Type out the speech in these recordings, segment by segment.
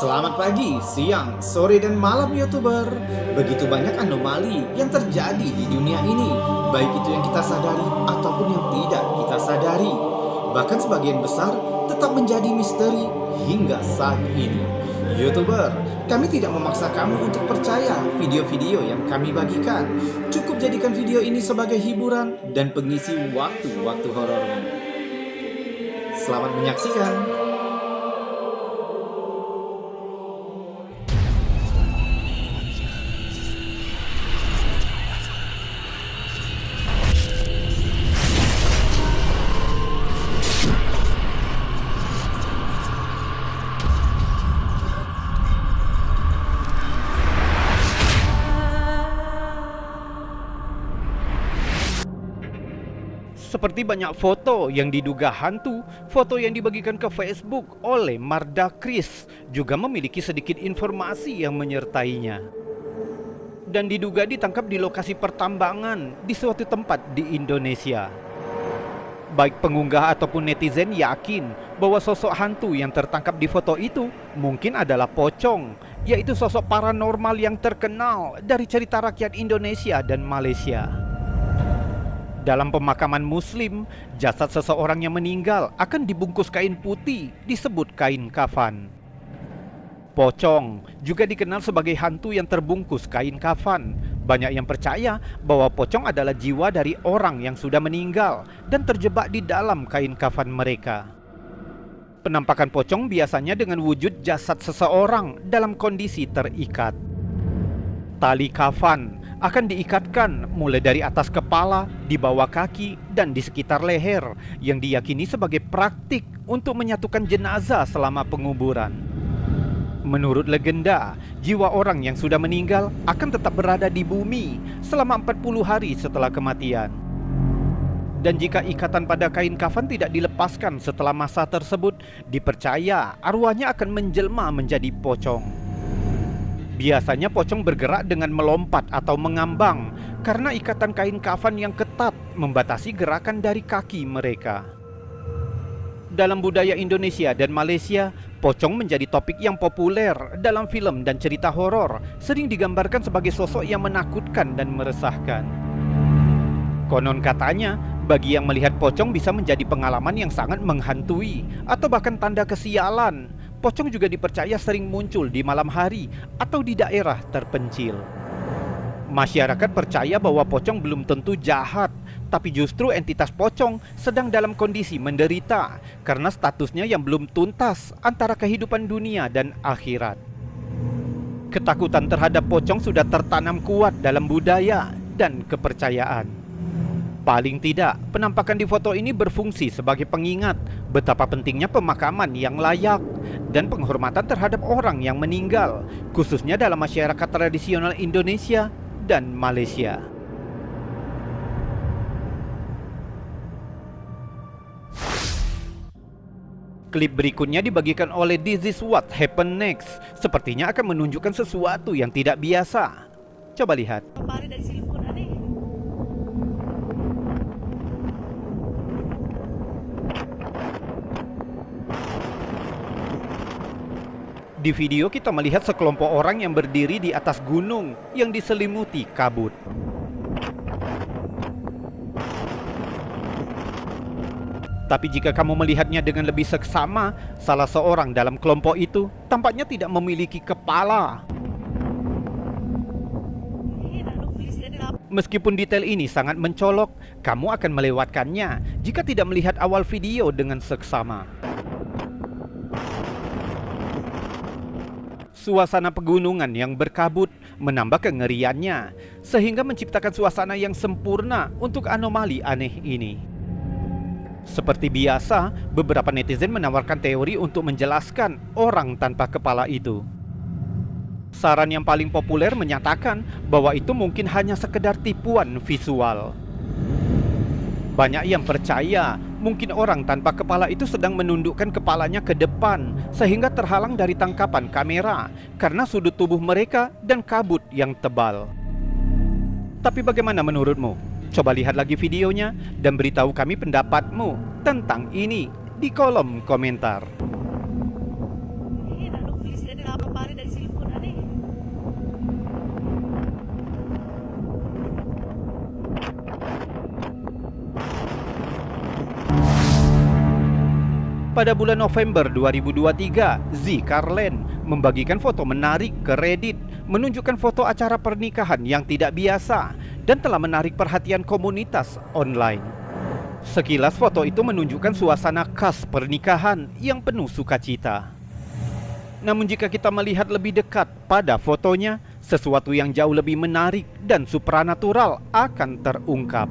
Selamat pagi, siang, sore, dan malam YouTuber. Begitu banyak anomali yang terjadi di dunia ini, baik itu yang kita sadari ataupun yang tidak kita sadari. Bahkan sebagian besar tetap menjadi misteri hingga saat ini. YouTuber, kami tidak memaksa kamu untuk percaya video-video yang kami bagikan. Cukup jadikan video ini sebagai hiburan dan pengisi waktu-waktu horormu. Selamat menyaksikan. Seperti banyak foto yang diduga hantu, foto yang dibagikan ke Facebook oleh Marda Kris juga memiliki sedikit informasi yang menyertainya. Dan diduga ditangkap di lokasi pertambangan di suatu tempat di Indonesia. Baik pengunggah ataupun netizen yakin bahwa sosok hantu yang tertangkap di foto itu mungkin adalah pocong, yaitu sosok paranormal yang terkenal dari cerita rakyat Indonesia dan Malaysia. Dalam pemakaman Muslim, jasad seseorang yang meninggal akan dibungkus kain putih disebut kain kafan. Pocong juga dikenal sebagai hantu yang terbungkus kain kafan. Banyak yang percaya bahwa pocong adalah jiwa dari orang yang sudah meninggal dan terjebak di dalam kain kafan mereka. Penampakan pocong biasanya dengan wujud jasad seseorang dalam kondisi terikat. Tali kafan akan diikatkan mulai dari atas kepala, di bawah kaki, dan di sekitar leher yang diyakini sebagai praktik untuk menyatukan jenazah selama penguburan. Menurut legenda, jiwa orang yang sudah meninggal akan tetap berada di bumi selama 40 hari setelah kematian. Dan jika ikatan pada kain kafan tidak dilepaskan setelah masa tersebut, dipercaya arwahnya akan menjelma menjadi pocong. Biasanya pocong bergerak dengan melompat atau mengambang karena ikatan kain kafan yang ketat membatasi gerakan dari kaki mereka. Dalam budaya Indonesia dan Malaysia, pocong menjadi topik yang populer dalam film dan cerita horor, sering digambarkan sebagai sosok yang menakutkan dan meresahkan. Konon katanya, bagi yang melihat pocong bisa menjadi pengalaman yang sangat menghantui atau bahkan tanda kesialan. Pocong juga dipercaya sering muncul di malam hari atau di daerah terpencil. Masyarakat percaya bahwa pocong belum tentu jahat, tapi justru entitas pocong sedang dalam kondisi menderita karena statusnya yang belum tuntas antara kehidupan dunia dan akhirat. Ketakutan terhadap pocong sudah tertanam kuat dalam budaya dan kepercayaan. Paling tidak, penampakan di foto ini berfungsi sebagai pengingat betapa pentingnya pemakaman yang layak dan penghormatan terhadap orang yang meninggal, khususnya dalam masyarakat tradisional Indonesia dan Malaysia. Klip berikutnya dibagikan oleh This Is What Happen Next. Sepertinya akan menunjukkan sesuatu yang tidak biasa. Coba lihat. Di video kita melihat sekelompok orang yang berdiri di atas gunung yang diselimuti kabut. Tapi jika kamu melihatnya dengan lebih seksama, salah seorang dalam kelompok itu tampaknya tidak memiliki kepala. Meskipun detail ini sangat mencolok, kamu akan melewatkannya jika tidak melihat awal video dengan seksama. Suasana pegunungan yang berkabut menambah kengeriannya, sehingga menciptakan suasana yang sempurna untuk anomali aneh ini. Seperti biasa, beberapa netizen menawarkan teori untuk menjelaskan orang tanpa kepala itu. Saran yang paling populer menyatakan bahwa itu mungkin hanya sekedar tipuan visual. Banyak yang percaya mungkin orang tanpa kepala itu sedang menundukkan kepalanya ke depan sehingga terhalang dari tangkapan kamera karena sudut tubuh mereka dan kabut yang tebal. Tapi bagaimana menurutmu? Coba lihat lagi videonya dan beritahu kami pendapatmu tentang ini di kolom komentar. Pada bulan November 2023, Z Carlen membagikan foto menarik ke Reddit, menunjukkan foto acara pernikahan yang tidak biasa dan telah menarik perhatian komunitas online. Sekilas foto itu menunjukkan suasana khas pernikahan yang penuh sukacita. Namun jika kita melihat lebih dekat pada fotonya, sesuatu yang jauh lebih menarik dan supranatural akan terungkap.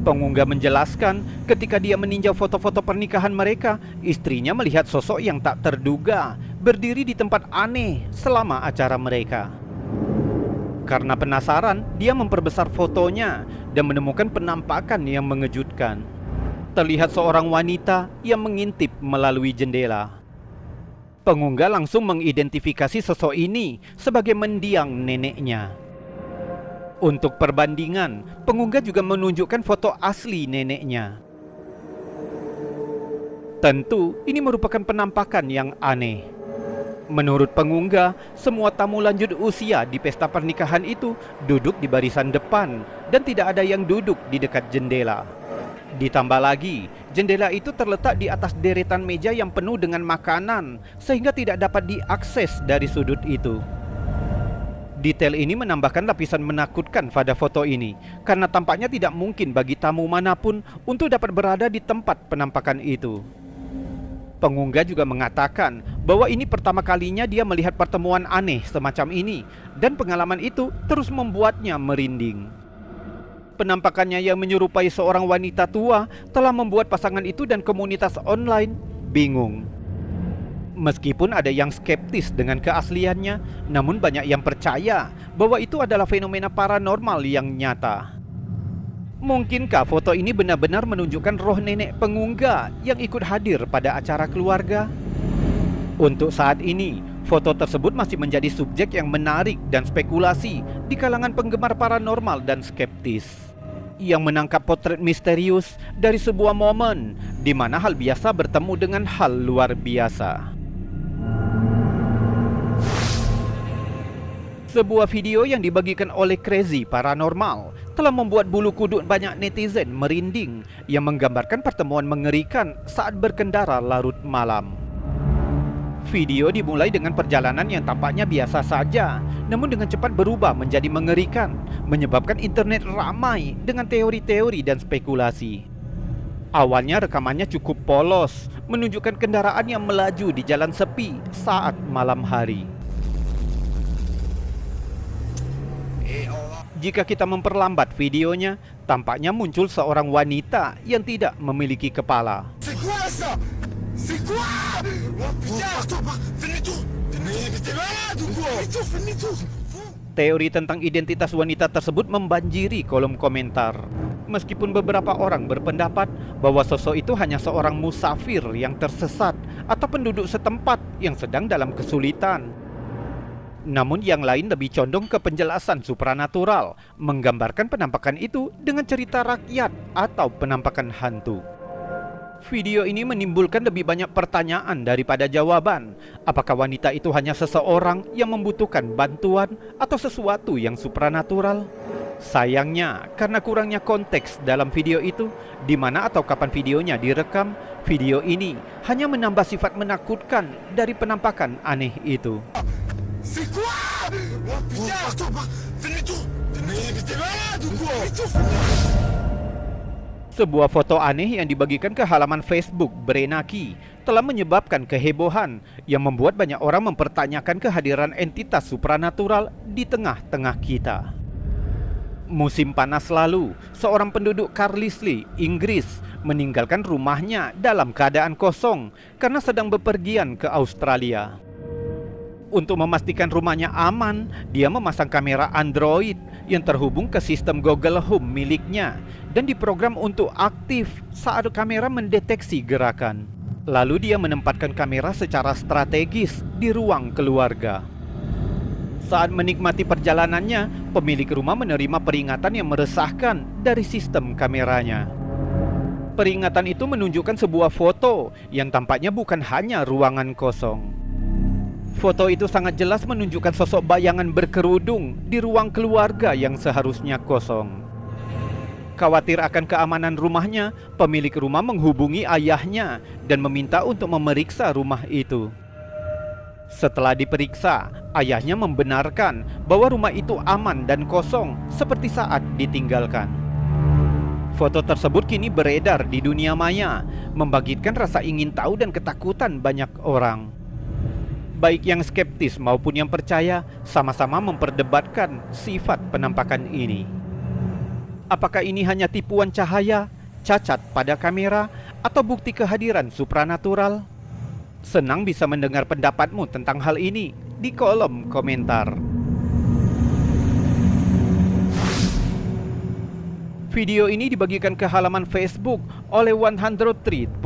Pengunggah menjelaskan ketika dia meninjau foto-foto pernikahan mereka, istrinya melihat sosok yang tak terduga berdiri di tempat aneh selama acara mereka. Karena penasaran, dia memperbesar fotonya dan menemukan penampakan yang mengejutkan. Terlihat seorang wanita yang mengintip melalui jendela. Pengunggah langsung mengidentifikasi sosok ini sebagai mendiang neneknya. Untuk perbandingan, pengunggah juga menunjukkan foto asli neneknya. Tentu, ini merupakan penampakan yang aneh. Menurut pengunggah, semua tamu lanjut usia di pesta pernikahan itu duduk di barisan depan dan tidak ada yang duduk di dekat jendela. Ditambah lagi, jendela itu terletak di atas deretan meja yang penuh dengan makanan sehingga tidak dapat diakses dari sudut itu. Detail ini menambahkan lapisan menakutkan pada foto ini karena tampaknya tidak mungkin bagi tamu manapun untuk dapat berada di tempat penampakan itu. Pengunggah juga mengatakan bahwa ini pertama kalinya dia melihat pertemuan aneh semacam ini dan pengalaman itu terus membuatnya merinding. Penampakannya yang menyerupai seorang wanita tua telah membuat pasangan itu dan komunitas online bingung. Meskipun ada yang skeptis dengan keasliannya, namun banyak yang percaya bahwa itu adalah fenomena paranormal yang nyata. Mungkinkah foto ini benar-benar menunjukkan roh nenek pengunggah yang ikut hadir pada acara keluarga? Untuk saat ini, foto tersebut masih menjadi subjek yang menarik dan spekulasi di kalangan penggemar paranormal dan skeptis, yang menangkap potret misterius dari sebuah momen di mana hal biasa bertemu dengan hal luar biasa. Sebuah video yang dibagikan oleh Crazy Paranormal telah membuat bulu kuduk banyak netizen merinding yang menggambarkan pertemuan mengerikan saat berkendara larut malam. Video dimulai dengan perjalanan yang tampaknya biasa saja, namun dengan cepat berubah menjadi mengerikan, menyebabkan internet ramai dengan teori-teori dan spekulasi. Awalnya rekamannya cukup polos, menunjukkan kendaraan yang melaju di jalan sepi saat malam hari. Jika kita memperlambat videonya, tampaknya muncul seorang wanita yang tidak memiliki kepala. Teori tentang identitas wanita tersebut membanjiri kolom komentar. Meskipun beberapa orang berpendapat bahwa sosok itu hanya seorang musafir yang tersesat atau penduduk setempat yang sedang dalam kesulitan. Namun yang lain lebih condong ke penjelasan supranatural, menggambarkan penampakan itu dengan cerita rakyat atau penampakan hantu. Video ini menimbulkan lebih banyak pertanyaan daripada jawaban. Apakah wanita itu hanya seseorang yang membutuhkan bantuan atau sesuatu yang supranatural? Sayangnya, karena kurangnya konteks dalam video itu, di mana atau kapan videonya direkam, video ini hanya menambah sifat menakutkan dari penampakan aneh itu. Sebuah foto aneh yang dibagikan ke halaman Facebook Brenaki telah menyebabkan kehebohan yang membuat banyak orang mempertanyakan kehadiran entitas supranatural di tengah-tengah kita. Musim panas lalu, seorang penduduk Carlisle, Inggris, meninggalkan rumahnya dalam keadaan kosong karena sedang bepergian ke Australia. Untuk memastikan rumahnya aman, dia memasang kamera Android yang terhubung ke sistem Google Home miliknya dan diprogram untuk aktif saat kamera mendeteksi gerakan. Lalu dia menempatkan kamera secara strategis di ruang keluarga. Saat menikmati perjalanannya, pemilik rumah menerima peringatan yang meresahkan dari sistem kameranya. Peringatan itu menunjukkan sebuah foto yang tampaknya bukan hanya ruangan kosong. Foto itu sangat jelas menunjukkan sosok bayangan berkerudung di ruang keluarga yang seharusnya kosong. Khawatir akan keamanan rumahnya, pemilik rumah menghubungi ayahnya dan meminta untuk memeriksa rumah itu. Setelah diperiksa, ayahnya membenarkan bahwa rumah itu aman dan kosong seperti saat ditinggalkan. Foto tersebut kini beredar di dunia maya, membangkitkan rasa ingin tahu dan ketakutan banyak orang. Baik yang skeptis maupun yang percaya sama-sama memperdebatkan sifat penampakan ini. Apakah ini hanya tipuan cahaya, cacat pada kamera, atau bukti kehadiran supranatural? Senang bisa mendengar pendapatmu tentang hal ini di kolom komentar. Video ini dibagikan ke halaman Facebook oleh 103.1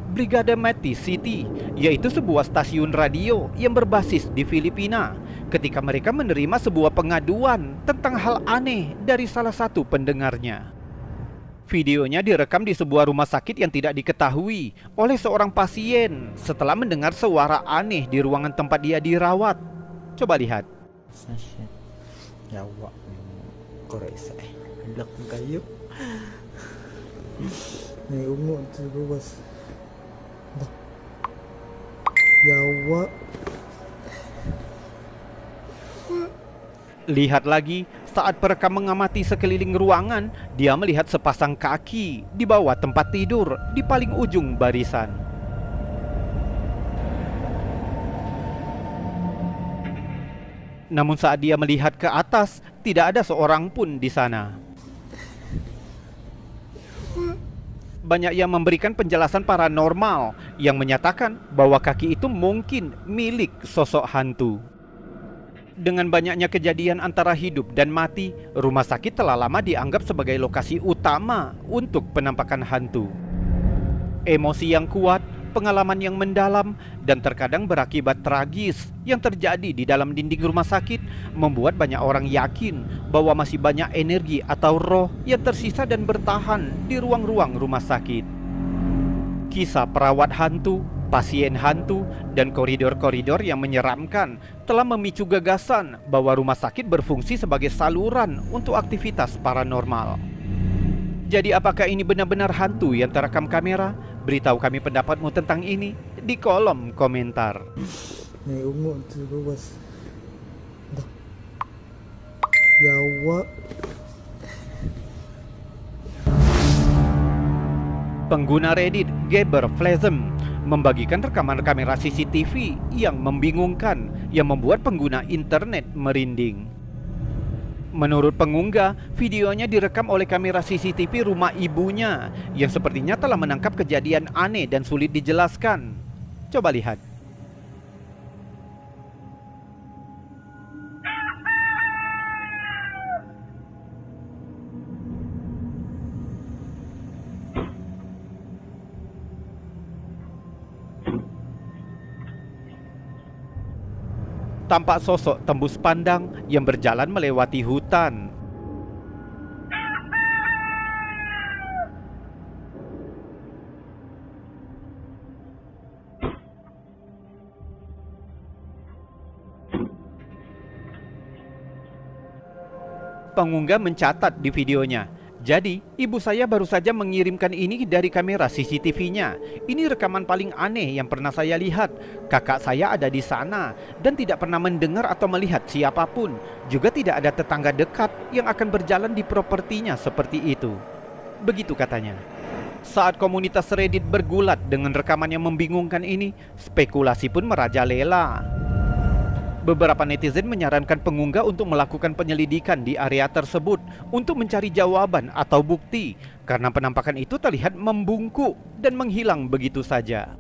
Brigade Mati City, yaitu sebuah stasiun radio yang berbasis di Filipina, ketika mereka menerima sebuah pengaduan tentang hal aneh dari salah satu pendengarnya. Videonya direkam di sebuah rumah sakit yang tidak diketahui oleh seorang pasien setelah mendengar suara aneh di ruangan tempat dia dirawat. Coba lihat. Sasha, yawa, koresa, hilak kayo. May ungo sa luwas. Yawa. Lihat lagi, saat perekam mengamati sekeliling ruangan, dia melihat sepasang kaki di bawah tempat tidur di paling ujung barisan. Namun saat dia melihat ke atas, tidak ada seorang pun di sana. Banyak yang memberikan penjelasan paranormal yang menyatakan bahwa kaki itu mungkin milik sosok hantu. Dengan banyaknya kejadian antara hidup dan mati, rumah sakit telah lama dianggap sebagai lokasi utama untuk penampakan hantu. Emosi yang kuat, pengalaman yang mendalam, dan terkadang berakibat tragis yang terjadi di dalam dinding rumah sakit membuat banyak orang yakin bahwa masih banyak energi atau roh yang tersisa dan bertahan di ruang-ruang rumah sakit. Kisah perawat hantu, pasien hantu, dan koridor-koridor yang menyeramkan telah memicu gagasan bahwa rumah sakit berfungsi sebagai saluran untuk aktivitas paranormal. Jadi apakah ini benar-benar hantu yang terekam kamera? Beritahu kami pendapatmu tentang ini di kolom komentar. May ungo sa luwas. Yawa. Pengguna Reddit Geber Flezem membagikan rekaman kamera CCTV yang membingungkan yang membuat pengguna internet merinding. Menurut pengunggah, videonya direkam oleh kamera CCTV rumah ibunya yang sepertinya telah menangkap kejadian aneh dan sulit dijelaskan. Coba lihat. Tampak sosok tembus pandang yang berjalan melewati hutan. Pengunggah mencatat di videonya, "Jadi, ibu saya baru saja mengirimkan ini dari kamera CCTV-nya. Ini rekaman paling aneh yang pernah saya lihat. Kakak saya ada di sana dan tidak pernah mendengar atau melihat siapapun. Juga tidak ada tetangga dekat yang akan berjalan di propertinya seperti itu." Begitu katanya. Saat komunitas Reddit bergulat dengan rekaman yang membingungkan ini, spekulasi pun merajalela. Beberapa netizen menyarankan pengunggah untuk melakukan penyelidikan di area tersebut untuk mencari jawaban atau bukti, karena penampakan itu terlihat membungkuk dan menghilang begitu saja.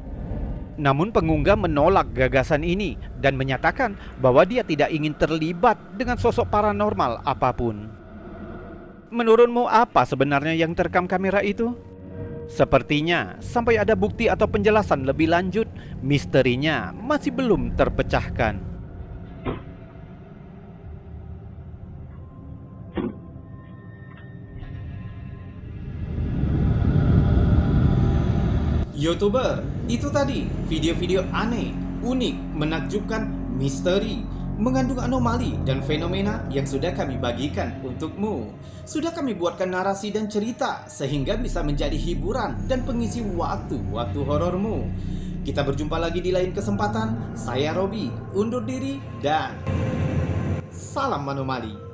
Namun pengunggah menolak gagasan ini dan menyatakan bahwa dia tidak ingin terlibat dengan sosok paranormal apapun. Menurutmu apa sebenarnya yang terekam kamera itu? Sepertinya sampai ada bukti atau penjelasan lebih lanjut, misterinya masih belum terpecahkan. YouTuber, itu tadi video-video aneh, unik, menakjubkan, misteri, mengandung anomali dan fenomena yang sudah kami bagikan untukmu. Sudah kami buatkan narasi dan cerita sehingga bisa menjadi hiburan dan pengisi waktu-waktu horormu. Kita berjumpa lagi di lain kesempatan. Saya Robi, undur diri dan salam anomali.